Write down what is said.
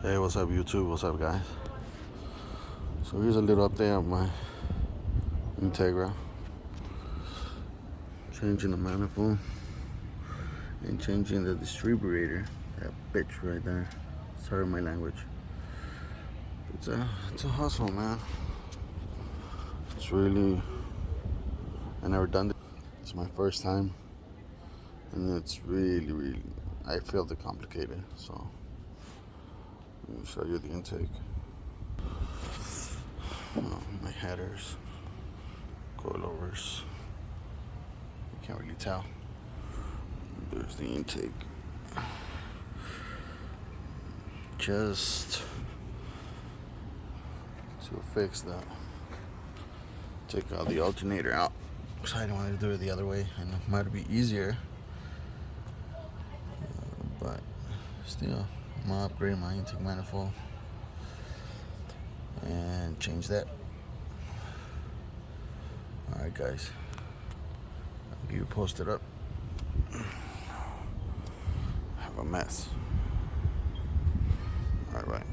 Hey, what's up YouTube? What's up guys? So here's a little update on my Integra. Changing the manifold and changing the distributor. That bitch right there. Sorry my language. It's a hustle, man. It's really, I never done this. It's my first time, and it's really, I feel it complicated. So let me show you the intake. My headers, coilovers. You can't really tell. There's the intake. Just to fix that, take all the alternator out. So I don't want to do it the other way, and it might be easier, but still, I'm gonna upgrade my intake manifold and change that. Alright guys, I'll keep you posted up. Have a mess. Alright, bye.